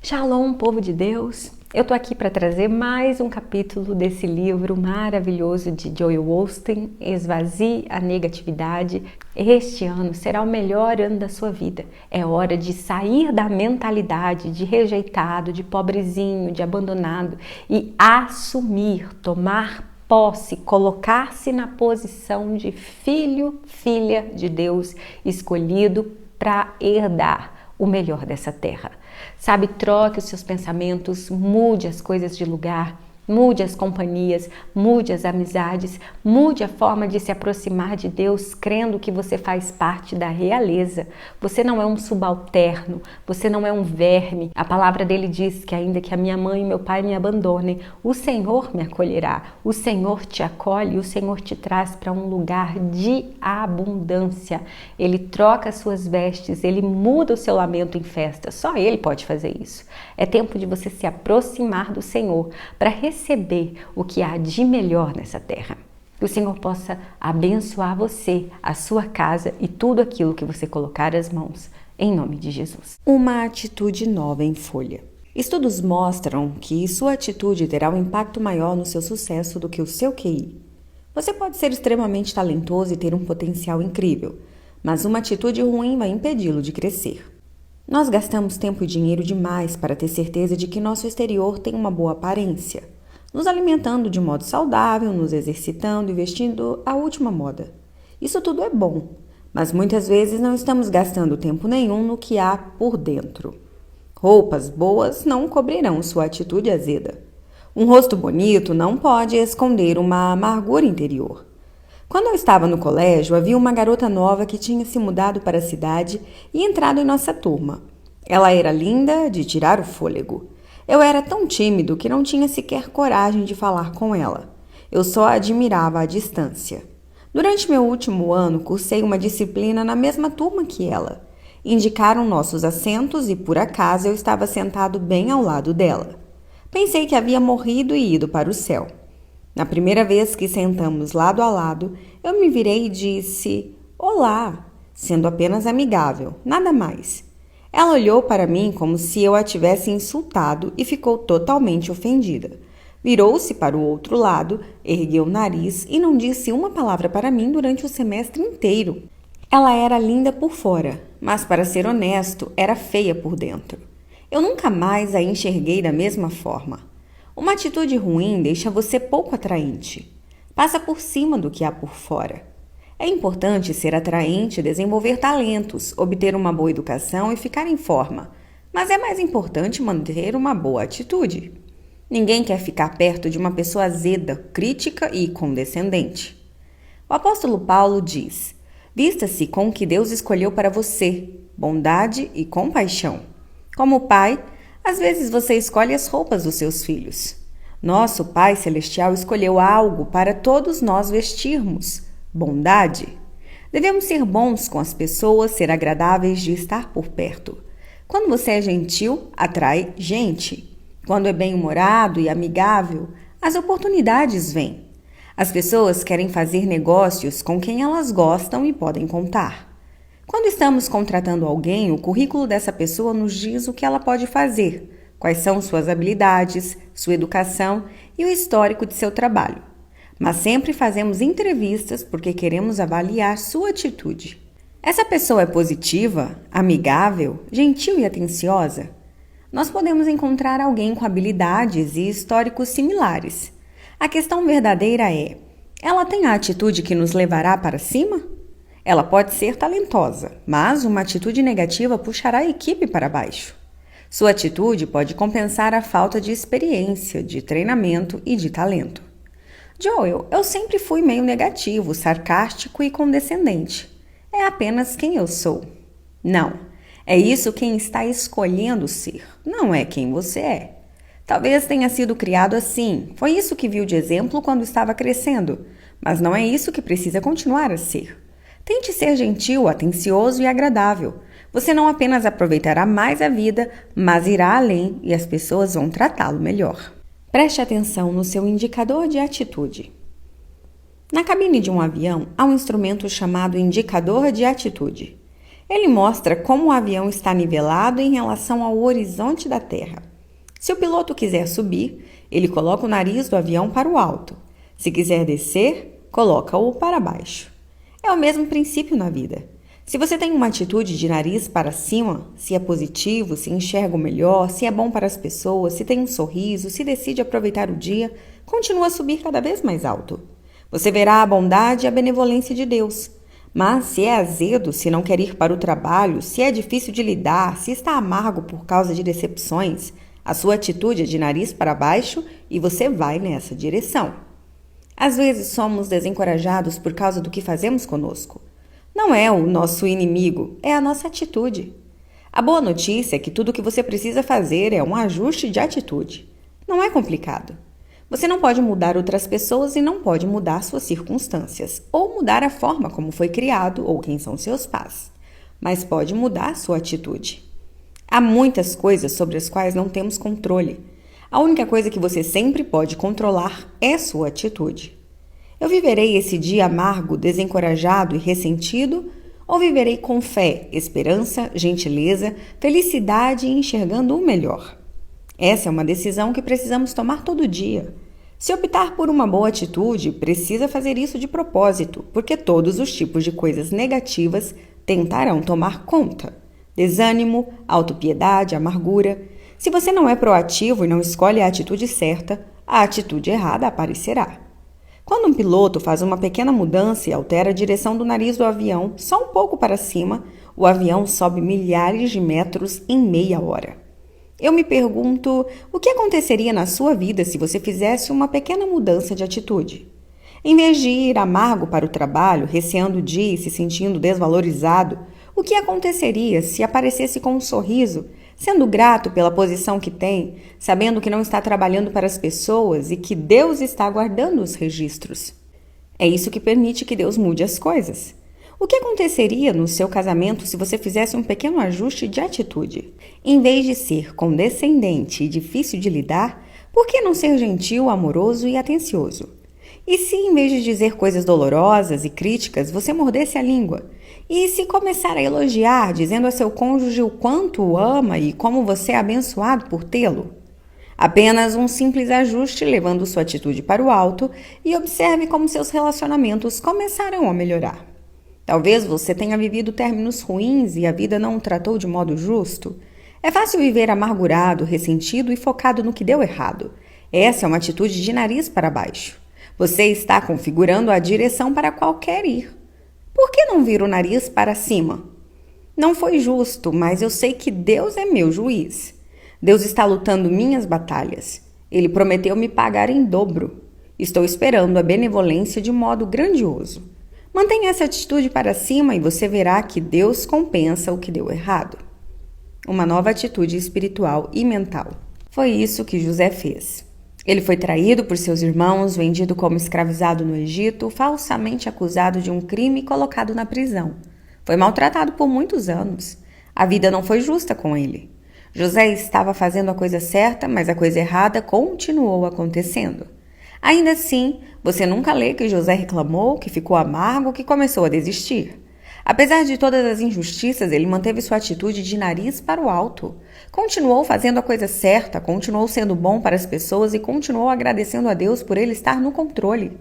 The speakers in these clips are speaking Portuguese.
Shalom, povo de Deus! Eu tô aqui para trazer mais um capítulo desse livro maravilhoso de Joel Osteen, Esvazie a Negatividade. Este ano será o melhor ano da sua vida. É hora de sair da mentalidade de rejeitado, de pobrezinho, de abandonado e assumir, tomar posse, colocar-se na posição de filho, filha de Deus, escolhido para herdar o melhor dessa terra. Sabe, troque os seus pensamentos, mude as coisas de lugar, mude as companhias, mude as amizades, mude a forma de se aproximar de Deus, crendo que você faz parte da realeza. Você não é um subalterno, você não é um verme. A palavra dele diz que ainda que a minha mãe e meu pai me abandonem, o Senhor me acolherá, o Senhor te acolhe, o Senhor te traz para um lugar de abundância. Ele troca as suas vestes, ele muda o seu lamento em festa. Só ele pode fazer isso. É tempo de você se aproximar do Senhor para receber o que há de melhor nessa terra. Que o Senhor possa abençoar você, a sua casa e tudo aquilo que você colocar as mãos, em nome de Jesus. Uma atitude nova em folha. Estudos mostram que sua atitude terá um impacto maior no seu sucesso do que o seu QI. Você pode ser extremamente talentoso e ter um potencial incrível, mas uma atitude ruim vai impedi-lo de crescer. Nós gastamos tempo e dinheiro demais para ter certeza de que nosso exterior tem uma boa aparência, nos alimentando de modo saudável, nos exercitando e vestindo a última moda. Isso tudo é bom, mas muitas vezes não estamos gastando tempo nenhum no que há por dentro. Roupas boas não cobrirão sua atitude azeda. Um rosto bonito não pode esconder uma amargura interior. Quando eu estava no colégio, havia uma garota nova que tinha se mudado para a cidade e entrado em nossa turma. Ela era linda de tirar o fôlego. Eu era tão tímido que não tinha sequer coragem de falar com ela. Eu só a admirava à distância. Durante meu último ano, cursei uma disciplina na mesma turma que ela. Indicaram nossos assentos e, por acaso, eu estava sentado bem ao lado dela. Pensei que havia morrido e ido para o céu. Na primeira vez que sentamos lado a lado, eu me virei e disse "Olá", sendo apenas amigável, nada mais. Ela olhou para mim como se eu a tivesse insultado e ficou totalmente ofendida. Virou-se para o outro lado, ergueu o nariz e não disse uma palavra para mim durante o semestre inteiro. Ela era linda por fora, mas, para ser honesto, era feia por dentro. Eu nunca mais a enxerguei da mesma forma. Uma atitude ruim deixa você pouco atraente. Passa por cima do que há por fora. É importante ser atraente, desenvolver talentos, obter uma boa educação e ficar em forma. Mas é mais importante manter uma boa atitude. Ninguém quer ficar perto de uma pessoa azeda, crítica e condescendente. O apóstolo Paulo diz: "Vista-se com o que Deus escolheu para você, bondade e compaixão." Como pai, às vezes você escolhe as roupas dos seus filhos. Nosso Pai Celestial escolheu algo para todos nós vestirmos: bondade. Devemos ser bons com as pessoas, ser agradáveis de estar por perto. Quando você é gentil, atrai gente. Quando é bem-humorado e amigável, as oportunidades vêm. As pessoas querem fazer negócios com quem elas gostam e podem contar. Quando estamos contratando alguém, o currículo dessa pessoa nos diz o que ela pode fazer, quais são suas habilidades, sua educação e o histórico de seu trabalho. Mas sempre fazemos entrevistas porque queremos avaliar sua atitude. Essa pessoa é positiva, amigável, gentil e atenciosa? Nós podemos encontrar alguém com habilidades e históricos similares. A questão verdadeira é: ela tem a atitude que nos levará para cima? Ela pode ser talentosa, mas uma atitude negativa puxará a equipe para baixo. Sua atitude pode compensar a falta de experiência, de treinamento e de talento. Joel, eu sempre fui meio negativo, sarcástico e condescendente. É apenas quem eu sou. Não, é isso quem está escolhendo ser, não é quem você é. Talvez tenha sido criado assim, foi isso que viu de exemplo quando estava crescendo, mas não é isso que precisa continuar a ser. Tente ser gentil, atencioso e agradável. Você não apenas aproveitará mais a vida, mas irá além e as pessoas vão tratá-lo melhor. Preste atenção no seu indicador de atitude. Na cabine de um avião, há um instrumento chamado indicador de atitude. Ele mostra como o avião está nivelado em relação ao horizonte da Terra. Se o piloto quiser subir, ele coloca o nariz do avião para o alto. Se quiser descer, coloca-o para baixo. É o mesmo princípio na vida. Se você tem uma atitude de nariz para cima, se é positivo, se enxerga o melhor, se é bom para as pessoas, se tem um sorriso, se decide aproveitar o dia, continua a subir cada vez mais alto. Você verá a bondade e a benevolência de Deus. Mas se é azedo, se não quer ir para o trabalho, se é difícil de lidar, se está amargo por causa de decepções, a sua atitude é de nariz para baixo e você vai nessa direção. Às vezes somos desencorajados por causa do que fazemos conosco. Não é o nosso inimigo, é a nossa atitude. A boa notícia é que tudo o que você precisa fazer é um ajuste de atitude. Não é complicado. Você não pode mudar outras pessoas e não pode mudar suas circunstâncias, ou mudar a forma como foi criado ou quem são seus pais, mas pode mudar sua atitude. Há muitas coisas sobre as quais não temos controle. A única coisa que você sempre pode controlar é sua atitude. Eu viverei esse dia amargo, desencorajado e ressentido, ou viverei com fé, esperança, gentileza, felicidade e enxergando o melhor? Essa é uma decisão que precisamos tomar todo dia. Se optar por uma boa atitude, precisa fazer isso de propósito, porque todos os tipos de coisas negativas tentarão tomar conta. Desânimo, autopiedade, amargura. Se você não é proativo e não escolhe a atitude certa, a atitude errada aparecerá. Quando um piloto faz uma pequena mudança e altera a direção do nariz do avião só um pouco para cima, o avião sobe milhares de metros em meia hora. Eu me pergunto, o que aconteceria na sua vida se você fizesse uma pequena mudança de atitude? Em vez de ir amargo para o trabalho, receando o dia e se sentindo desvalorizado, o que aconteceria se aparecesse com um sorriso, sendo grato pela posição que tem, sabendo que não está trabalhando para as pessoas e que Deus está guardando os registros? É isso que permite que Deus mude as coisas. O que aconteceria no seu casamento se você fizesse um pequeno ajuste de atitude? Em vez de ser condescendente e difícil de lidar, por que não ser gentil, amoroso e atencioso? E se, em vez de dizer coisas dolorosas e críticas, você mordesse a língua? E se começar a elogiar, dizendo a seu cônjuge o quanto o ama e como você é abençoado por tê-lo? Apenas um simples ajuste levando sua atitude para o alto e observe como seus relacionamentos começarão a melhorar. Talvez você tenha vivido términos ruins e a vida não o tratou de modo justo. É fácil viver amargurado, ressentido e focado no que deu errado. Essa é uma atitude de nariz para baixo. Você está configurando a direção para a qual quer ir. Por que não vir o nariz para cima? Não foi justo, mas eu sei que Deus é meu juiz. Deus está lutando minhas batalhas. Ele prometeu me pagar em dobro. Estou esperando a benevolência de modo grandioso. Mantenha essa atitude para cima e você verá que Deus compensa o que deu errado. Uma nova atitude espiritual e mental. Foi isso que José fez. Ele foi traído por seus irmãos, vendido como escravizado no Egito, falsamente acusado de um crime e colocado na prisão. Foi maltratado por muitos anos. A vida não foi justa com ele. José estava fazendo a coisa certa, mas a coisa errada continuou acontecendo. Ainda assim, você nunca lê que José reclamou, que ficou amargo, que começou a desistir. Apesar de todas as injustiças, ele manteve sua atitude de nariz para o alto. Continuou fazendo a coisa certa, continuou sendo bom para as pessoas e continuou agradecendo a Deus por ele estar no controle.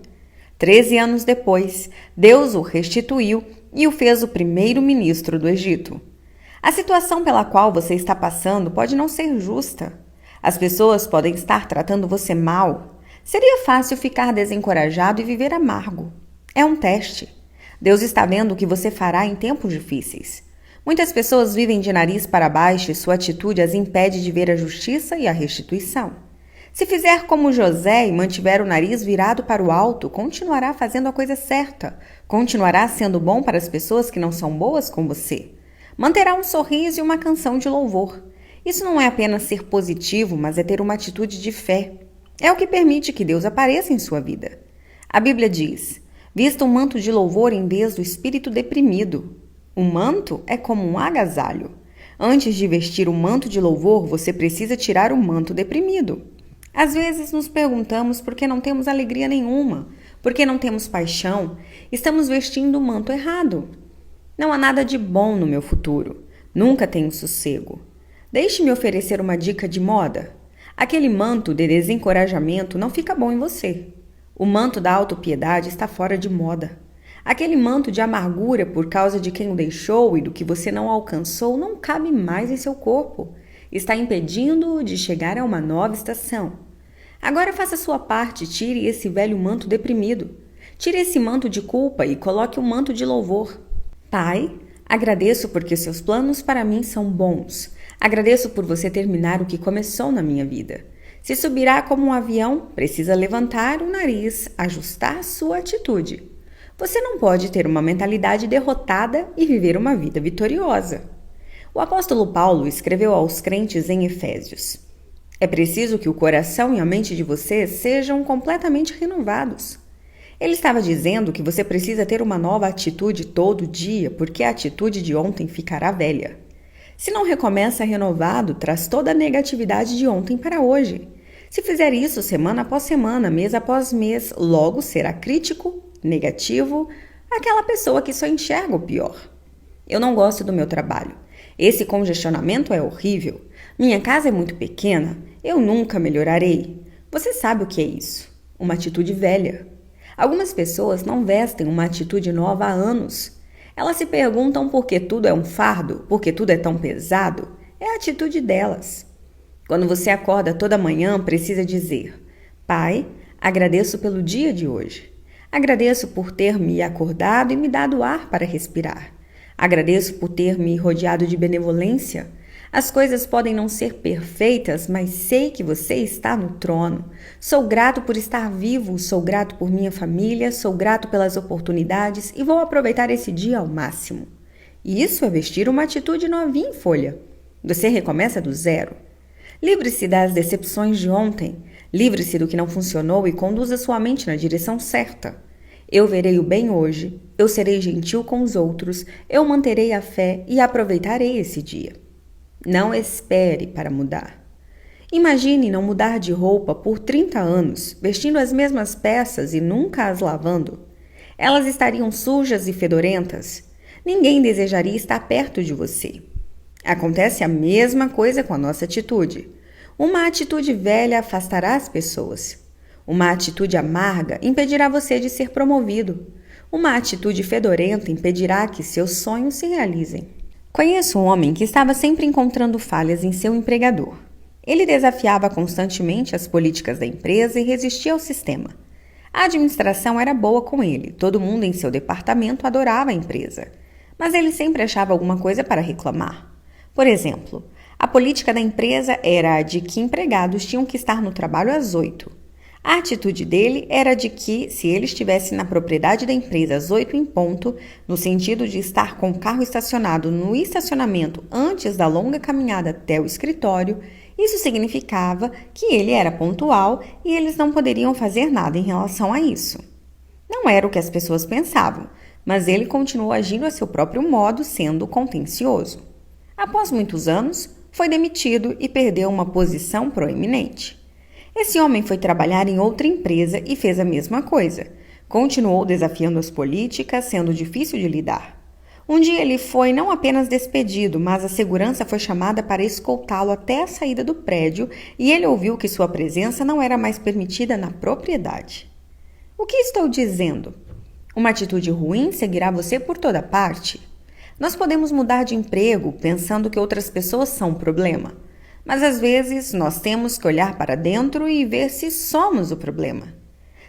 13 anos depois, Deus o restituiu e o fez o primeiro-ministro do Egito. A situação pela qual você está passando pode não ser justa. As pessoas podem estar tratando você mal. Seria fácil ficar desencorajado e viver amargo. É um teste. Deus está vendo o que você fará em tempos difíceis. Muitas pessoas vivem de nariz para baixo e sua atitude as impede de ver a justiça e a restituição. Se fizer como José e mantiver o nariz virado para o alto, continuará fazendo a coisa certa. Continuará sendo bom para as pessoas que não são boas com você. Manterá um sorriso e uma canção de louvor. Isso não é apenas ser positivo, mas é ter uma atitude de fé. É o que permite que Deus apareça em sua vida. A Bíblia diz: vista um manto de louvor em vez do espírito deprimido. Um manto é como um agasalho. Antes de vestir o manto de louvor, você precisa tirar o manto deprimido. Às vezes nos perguntamos por que não temos alegria nenhuma, por que não temos paixão, estamos vestindo o manto errado. Não há nada de bom no meu futuro. Nunca tenho sossego. Deixe-me oferecer uma dica de moda. Aquele manto de desencorajamento não fica bom em você. O manto da autopiedade está fora de moda. Aquele manto de amargura por causa de quem o deixou e do que você não alcançou não cabe mais em seu corpo. Está impedindo-o de chegar a uma nova estação. Agora faça sua parte, tire esse velho manto deprimido. Tire esse manto de culpa e coloque um manto de louvor. Pai, agradeço porque seus planos para mim são bons. Agradeço por você terminar o que começou na minha vida. Se subirá como um avião, precisa levantar o nariz, ajustar sua atitude. Você não pode ter uma mentalidade derrotada e viver uma vida vitoriosa. O apóstolo Paulo escreveu aos crentes em Efésios: é preciso que o coração e a mente de vocês sejam completamente renovados. Ele estava dizendo que você precisa ter uma nova atitude todo dia, porque a atitude de ontem ficará velha. Se não recomeça renovado, traz toda a negatividade de ontem para hoje. Se fizer isso semana após semana, mês após mês, logo será crítico, negativo, aquela pessoa que só enxerga o pior. Eu não gosto do meu trabalho. Esse congestionamento é horrível. Minha casa é muito pequena. Eu nunca melhorarei. Você sabe o que é isso? Uma atitude velha. Algumas pessoas não vestem uma atitude nova há anos. Elas se perguntam por que tudo é um fardo, por que tudo é tão pesado. É a atitude delas. Quando você acorda toda manhã, precisa dizer: Pai, agradeço pelo dia de hoje. Agradeço por ter me acordado e me dado ar para respirar. Agradeço por ter me rodeado de benevolência. As coisas podem não ser perfeitas, mas sei que você está no trono. Sou grato por estar vivo, sou grato por minha família, sou grato pelas oportunidades e vou aproveitar esse dia ao máximo. E isso é vestir uma atitude novinha em folha. Você recomeça do zero. Livre-se das decepções de ontem. Livre-se do que não funcionou e conduza sua mente na direção certa. Eu verei o bem hoje, eu serei gentil com os outros, eu manterei a fé e aproveitarei esse dia. Não espere para mudar. Imagine não mudar de roupa por 30 anos, vestindo as mesmas peças e nunca as lavando. Elas estariam sujas e fedorentas. Ninguém desejaria estar perto de você. Acontece a mesma coisa com a nossa atitude. Uma atitude velha afastará as pessoas. Uma atitude amarga impedirá você de ser promovido. Uma atitude fedorenta impedirá que seus sonhos se realizem. Conheço um homem que estava sempre encontrando falhas em seu empregador. Ele desafiava constantemente as políticas da empresa e resistia ao sistema. A administração era boa com ele, todo mundo em seu departamento adorava a empresa. Mas ele sempre achava alguma coisa para reclamar. Por exemplo, a política da empresa era a de que empregados tinham que estar no trabalho às 8. A atitude dele era de que, se ele estivesse na propriedade da empresa às 8 em ponto, no sentido de estar com o carro estacionado no estacionamento antes da longa caminhada até o escritório, isso significava que ele era pontual e eles não poderiam fazer nada em relação a isso. Não era o que as pessoas pensavam, mas ele continuou agindo a seu próprio modo, sendo contencioso. Após muitos anos, foi demitido e perdeu uma posição proeminente. Esse homem foi trabalhar em outra empresa e fez a mesma coisa. Continuou desafiando as políticas, sendo difícil de lidar. Um dia ele foi não apenas despedido, mas a segurança foi chamada para escoltá-lo até a saída do prédio e ele ouviu que sua presença não era mais permitida na propriedade. O que estou dizendo? Uma atitude ruim seguirá você por toda parte. Nós podemos mudar de emprego pensando que outras pessoas são um problema. Mas às vezes nós temos que olhar para dentro e ver se somos o problema.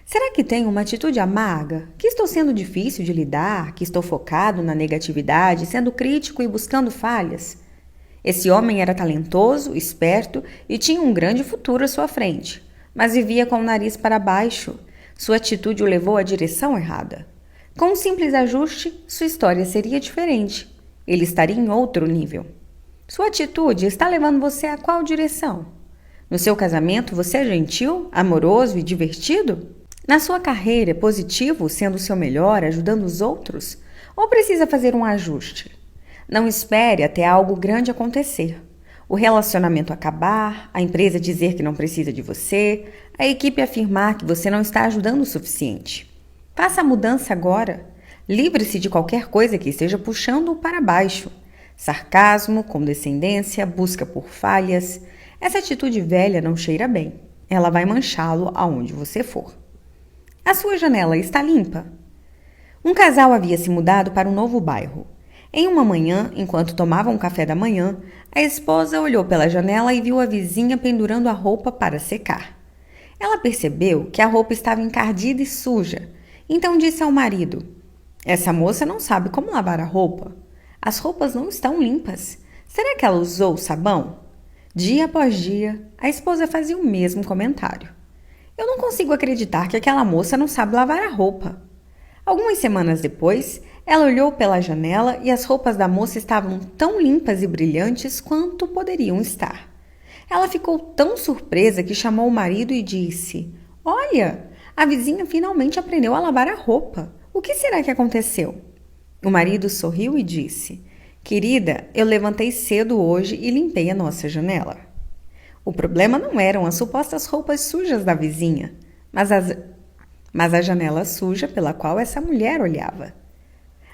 Será que tenho uma atitude amarga? Que estou sendo difícil de lidar? Que estou focado na negatividade, sendo crítico e buscando falhas? Esse homem era talentoso, esperto e tinha um grande futuro à sua frente, mas vivia com o nariz para baixo. Sua atitude o levou à direção errada. Com um simples ajuste, sua história seria diferente. Ele estaria em outro nível. Sua atitude está levando você a qual direção? No seu casamento, você é gentil, amoroso e divertido? Na sua carreira, é positivo, sendo o seu melhor, ajudando os outros? Ou precisa fazer um ajuste? Não espere até algo grande acontecer. O relacionamento acabar, a empresa dizer que não precisa de você, a equipe afirmar que você não está ajudando o suficiente. Faça a mudança agora. Livre-se de qualquer coisa que esteja puxando-o para baixo. Sarcasmo, condescendência, busca por falhas. Essa atitude velha não cheira bem. Ela vai manchá-lo aonde você for. A sua janela está limpa? Um casal havia se mudado para um novo bairro. Em uma manhã, enquanto tomavam café da manhã, a esposa olhou pela janela e viu a vizinha pendurando a roupa para secar. Ela percebeu que a roupa estava encardida e suja, então disse ao marido: "Essa moça não sabe como lavar a roupa. As roupas não estão limpas. Será que ela usou sabão?" Dia após dia, a esposa fazia o mesmo comentário. "Eu não consigo acreditar que aquela moça não sabe lavar a roupa." Algumas semanas depois, ela olhou pela janela e as roupas da moça estavam tão limpas e brilhantes quanto poderiam estar. Ela ficou tão surpresa que chamou o marido e disse: "Olha, a vizinha finalmente aprendeu a lavar a roupa. O que será que aconteceu?" O marido sorriu e disse: "Querida, eu levantei cedo hoje e limpei a nossa janela." O problema não eram as supostas roupas sujas da vizinha, mas a janela suja pela qual essa mulher olhava.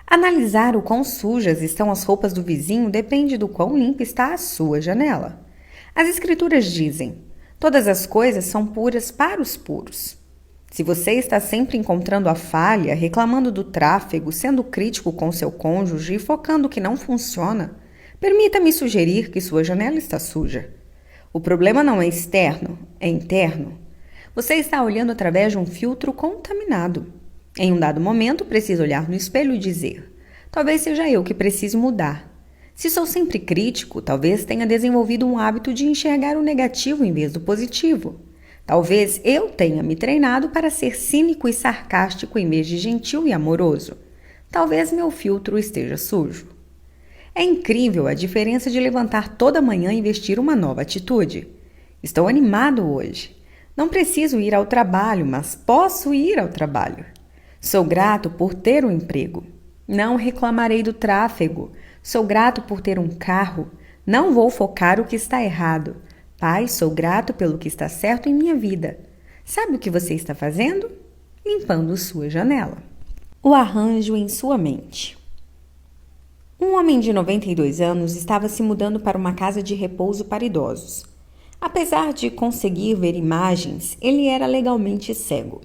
Analisar o quão sujas estão as roupas do vizinho depende do quão limpa está a sua janela. As escrituras dizem: "Todas as coisas são puras para os puros." Se você está sempre encontrando a falha, reclamando do tráfego, sendo crítico com seu cônjuge e focando que não funciona, permita-me sugerir que sua janela está suja. O problema não é externo, é interno. Você está olhando através de um filtro contaminado. Em um dado momento, precisa olhar no espelho e dizer: "Talvez seja eu que precise mudar." Se sou sempre crítico, talvez tenha desenvolvido um hábito de enxergar o negativo em vez do positivo. Talvez eu tenha me treinado para ser cínico e sarcástico em vez de gentil e amoroso. Talvez meu filtro esteja sujo. É incrível a diferença de levantar toda manhã e vestir uma nova atitude. Estou animado hoje. Não preciso ir ao trabalho, mas posso ir ao trabalho. Sou grato por ter um emprego. Não reclamarei do tráfego. Sou grato por ter um carro. Não vou focar o que está errado. Pai, sou grato pelo que está certo em minha vida. Sabe o que você está fazendo? Limpando sua janela. O arranjo em sua mente. Um homem de 92 anos estava se mudando para uma casa de repouso para idosos. Apesar de conseguir ver imagens, ele era legalmente cego.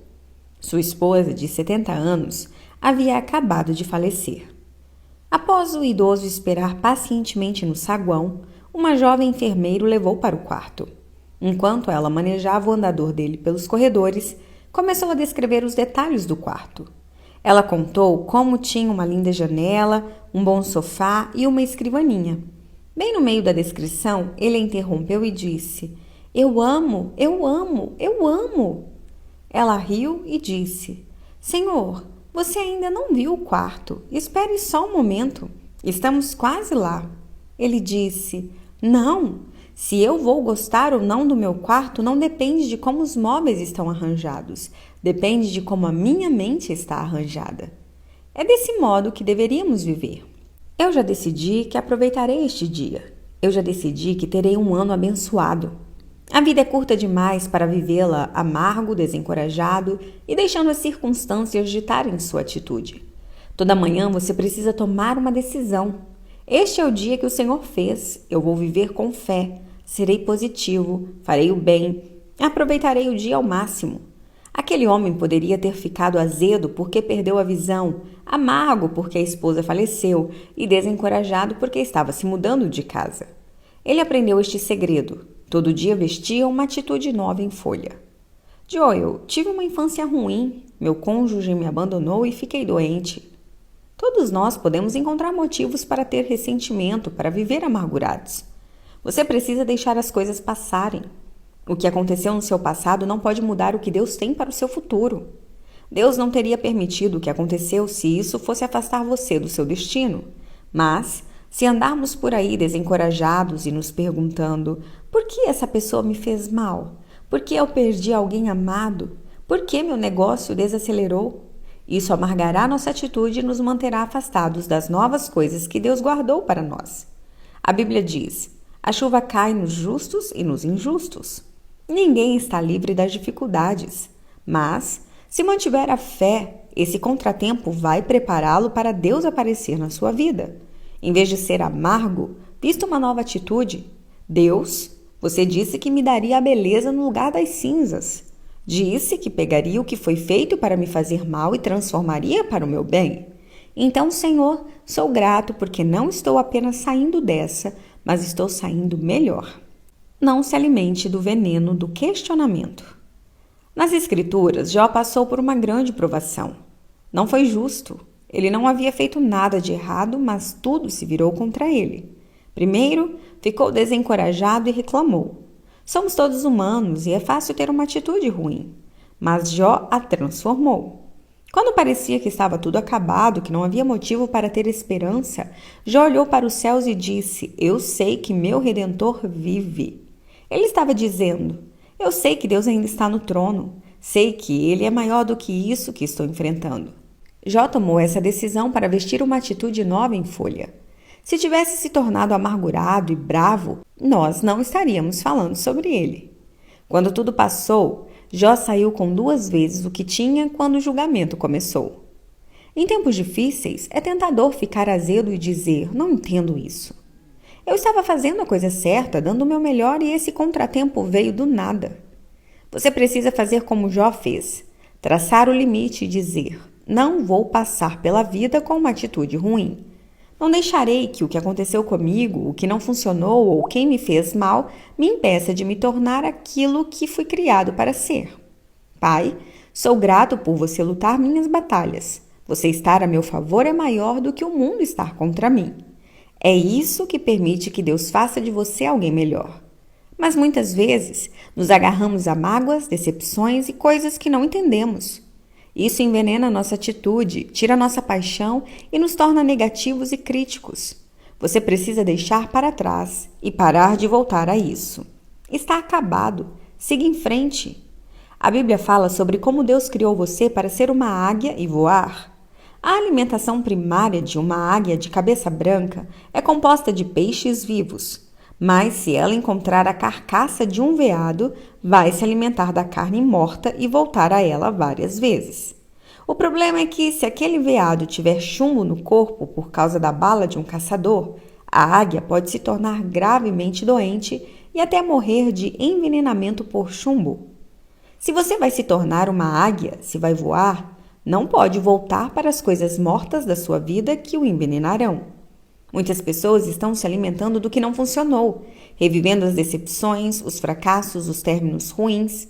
Sua esposa, de 70 anos, havia acabado de falecer. Após o idoso esperar pacientemente no saguão, uma jovem enfermeira o levou para o quarto. Enquanto ela manejava o andador dele pelos corredores, começou a descrever os detalhes do quarto. Ela contou como tinha uma linda janela, um bom sofá e uma escrivaninha. Bem no meio da descrição, ele a interrompeu e disse: "Eu amo, eu amo, eu amo." Ela riu e disse: "Senhor, você ainda não viu o quarto. Espere só um momento. Estamos quase lá." Ele disse: "Não, se eu vou gostar ou não do meu quarto não depende de como os móveis estão arranjados. Depende de como a minha mente está arranjada." É desse modo que deveríamos viver. Eu já decidi que aproveitarei este dia. Eu já decidi que terei um ano abençoado. A vida é curta demais para vivê-la amargo, desencorajado e deixando as circunstâncias ditarem sua atitude. Toda manhã você precisa tomar uma decisão. Este é o dia que o Senhor fez. Eu vou viver com fé. Serei positivo, farei o bem, aproveitarei o dia ao máximo. Aquele homem poderia ter ficado azedo porque perdeu a visão, amargo porque a esposa faleceu e desencorajado porque estava se mudando de casa. Ele aprendeu este segredo. Todo dia vestia uma atitude nova em folha. "Joel, tive uma infância ruim. Meu cônjuge me abandonou e fiquei doente." Todos nós podemos encontrar motivos para ter ressentimento, para viver amargurados. Você precisa deixar as coisas passarem. O que aconteceu no seu passado não pode mudar o que Deus tem para o seu futuro. Deus não teria permitido o que aconteceu se isso fosse afastar você do seu destino. Mas, se andarmos por aí desencorajados e nos perguntando: por que essa pessoa me fez mal? Por que eu perdi alguém amado? Por que meu negócio desacelerou? Isso amargará nossa atitude e nos manterá afastados das novas coisas que Deus guardou para nós. A Bíblia diz: a chuva cai nos justos e nos injustos. Ninguém está livre das dificuldades, mas, se mantiver a fé Esse contratempo vai prepará-lo para Deus aparecer na sua vida. Em vez de ser amargo, vista uma nova atitude. Deus, você disse que me daria a beleza no lugar das cinzas. Disse que pegaria o que foi feito para me fazer mal e transformaria para o meu bem. Então, Senhor, sou grato porque não estou apenas saindo dessa, mas estou saindo melhor. Não se alimente do veneno do questionamento. Nas Escrituras, Jó passou por uma grande provação. Não foi justo. Ele não havia feito nada de errado, mas tudo se virou contra ele. Primeiro, ficou desencorajado e reclamou. Somos todos humanos e é fácil ter uma atitude ruim. Mas Jó a transformou. Quando parecia que estava tudo acabado, que não havia motivo para ter esperança, Jó olhou para os céus e disse: Eu sei que meu Redentor vive. Ele estava dizendo: Eu sei que Deus ainda está no trono. Sei que Ele é maior do que isso que estou enfrentando. Jó tomou essa decisão para vestir uma atitude nova em Folha. Se tivesse se tornado amargurado e bravo, nós não estaríamos falando sobre ele. Quando tudo passou, Jó saiu com 2 vezes o que tinha quando o julgamento começou. Em tempos difíceis, é tentador ficar azedo e dizer: não entendo isso. Eu estava fazendo a coisa certa, dando o meu melhor e esse contratempo veio do nada. Você precisa fazer como Jó fez, traçar o limite e dizer: não vou passar pela vida com uma atitude ruim. Não deixarei que o que aconteceu comigo, o que não funcionou ou quem me fez mal, me impeça de me tornar aquilo que fui criado para ser. Pai, sou grato por você lutar minhas batalhas. Você estar a meu favor é maior do que o mundo estar contra mim. É isso que permite que Deus faça de você alguém melhor. Mas muitas vezes nos agarramos a mágoas, decepções e coisas que não entendemos. Isso envenena nossa atitude, tira nossa paixão e nos torna negativos e críticos. Você precisa deixar para trás e parar de voltar a isso. Está acabado. Siga em frente. A Bíblia fala sobre como Deus criou você para ser uma águia e voar. A alimentação primária de uma águia de cabeça branca é composta de peixes vivos. Mas se ela encontrar a carcaça de um veado, vai se alimentar da carne morta e voltar a ela várias vezes. O problema é que se aquele veado tiver chumbo no corpo por causa da bala de um caçador, a águia pode se tornar gravemente doente e até morrer de envenenamento por chumbo. Se você vai se tornar uma águia, se vai voar, não pode voltar para as coisas mortas da sua vida que o envenenarão. Muitas pessoas estão se alimentando do que não funcionou, revivendo as decepções, os fracassos, os términos ruins.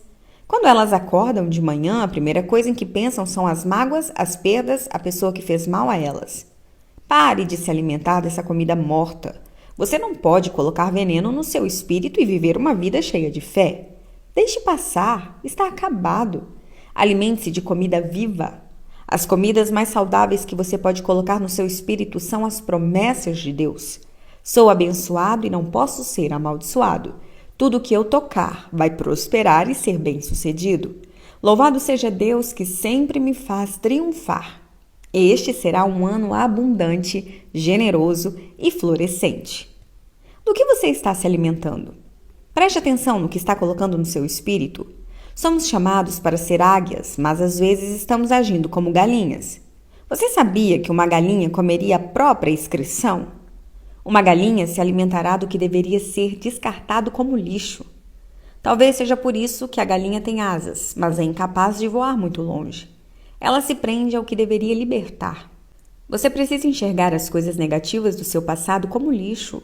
Quando elas acordam de manhã, a primeira coisa em que pensam são as mágoas, as perdas, a pessoa que fez mal a elas. Pare de se alimentar dessa comida morta. Você não pode colocar veneno no seu espírito e viver uma vida cheia de fé. Deixe passar, está acabado. Alimente-se de comida viva. As comidas mais saudáveis que você pode colocar no seu espírito são as promessas de Deus. Sou abençoado e não posso ser amaldiçoado. Tudo que eu tocar vai prosperar e ser bem-sucedido. Louvado seja Deus que sempre me faz triunfar. Este será um ano abundante, generoso e florescente. Do que você está se alimentando? Preste atenção no que está colocando no seu espírito. Somos chamados para ser águias, mas às vezes estamos agindo como galinhas. Você sabia que uma galinha comeria a própria excreção? Uma galinha se alimentará do que deveria ser descartado como lixo. Talvez seja por isso que a galinha tem asas, mas é incapaz de voar muito longe. Ela se prende ao que deveria libertar. Você precisa enxergar as coisas negativas do seu passado como lixo.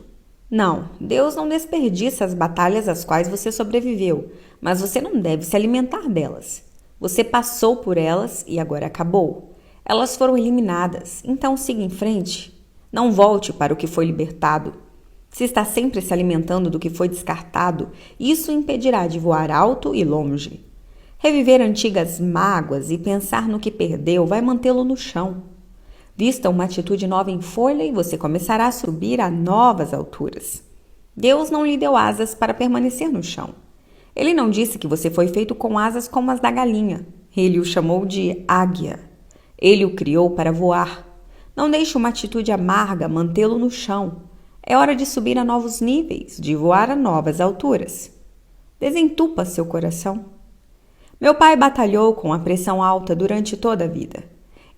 Não, Deus não desperdiça as batalhas às quais você sobreviveu, mas você não deve se alimentar delas. Você passou por elas e agora acabou. Elas foram eliminadas, então siga em frente. Não volte para o que foi libertado. Se está sempre se alimentando do que foi descartado, isso o impedirá de voar alto e longe. Reviver antigas mágoas e pensar no que perdeu vai mantê-lo no chão. Vista uma atitude nova em Folha e você começará a subir a novas alturas. Deus não lhe deu asas para permanecer no chão. Ele não disse que você foi feito com asas como as da galinha. Ele o chamou de águia. Ele o criou para voar. Não deixe uma atitude amarga mantê-lo no chão. É hora de subir a novos níveis, de voar a novas alturas. Desentupa seu coração. Meu pai batalhou com a pressão alta durante toda a vida.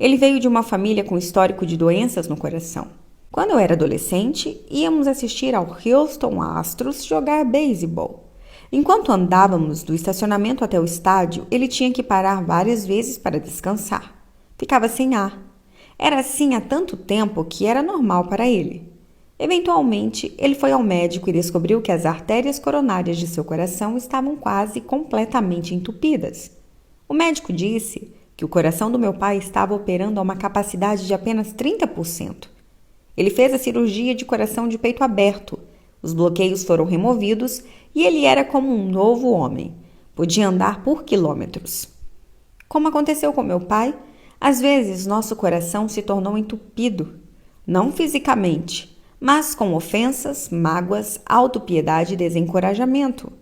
Ele veio de uma família com histórico de doenças no coração. Quando eu era adolescente, íamos assistir ao Houston Astros jogar beisebol. Enquanto andávamos do estacionamento até o estádio, ele tinha que parar várias vezes para descansar. Ficava sem ar. Era assim há tanto tempo que era normal para ele. Eventualmente, ele foi ao médico e descobriu que as artérias coronárias de seu coração estavam quase completamente entupidas. O médico disse que o coração do meu pai estava operando a uma capacidade de apenas 30%. Ele fez a cirurgia de coração de peito aberto, os bloqueios foram removidos e ele era como um novo homem. Podia andar por quilômetros. Como aconteceu com meu pai, às vezes nosso coração se tornou entupido, não fisicamente, mas com ofensas, mágoas, autopiedade e desencorajamento.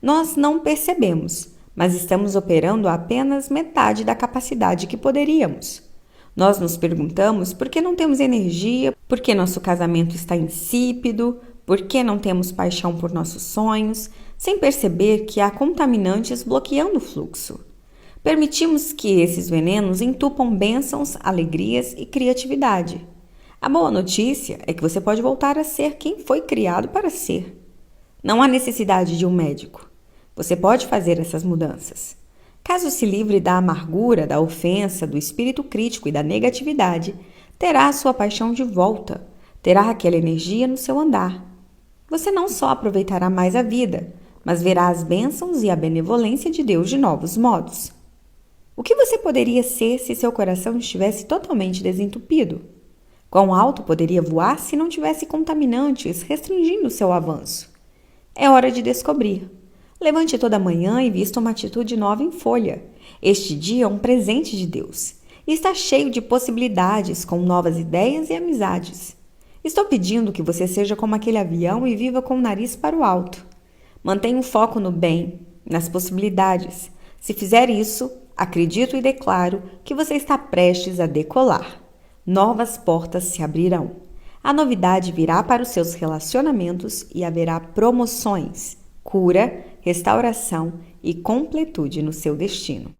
Nós não percebemos, mas estamos operando a apenas metade da capacidade que poderíamos. Nós nos perguntamos por que não temos energia, por que nosso casamento está insípido, por que não temos paixão por nossos sonhos, sem perceber que há contaminantes bloqueando o fluxo. Permitimos que esses venenos entupam bênçãos, alegrias e criatividade. A boa notícia é que você pode voltar a ser quem foi criado para ser. Não há necessidade de um médico. Você pode fazer essas mudanças. Caso se livre da amargura, da ofensa, do espírito crítico e da negatividade, terá a sua paixão de volta, terá aquela energia no seu andar. Você não só aproveitará mais a vida, mas verá as bênçãos e a benevolência de Deus de novos modos. O que você poderia ser se seu coração estivesse totalmente desentupido? Quão alto poderia voar se não tivesse contaminantes restringindo seu avanço? É hora de descobrir. Levante toda manhã e vista uma atitude nova em folha. Este dia é um presente de Deus e está cheio de possibilidades, com novas ideias e amizades. Estou pedindo que você seja como aquele avião e viva com o nariz para o alto. Mantenha o foco no bem, nas possibilidades. Se fizer isso, acredito e declaro que você está prestes a decolar. Novas portas se abrirão. A novidade virá para os seus relacionamentos e haverá promoções, cura, restauração e completude no seu destino.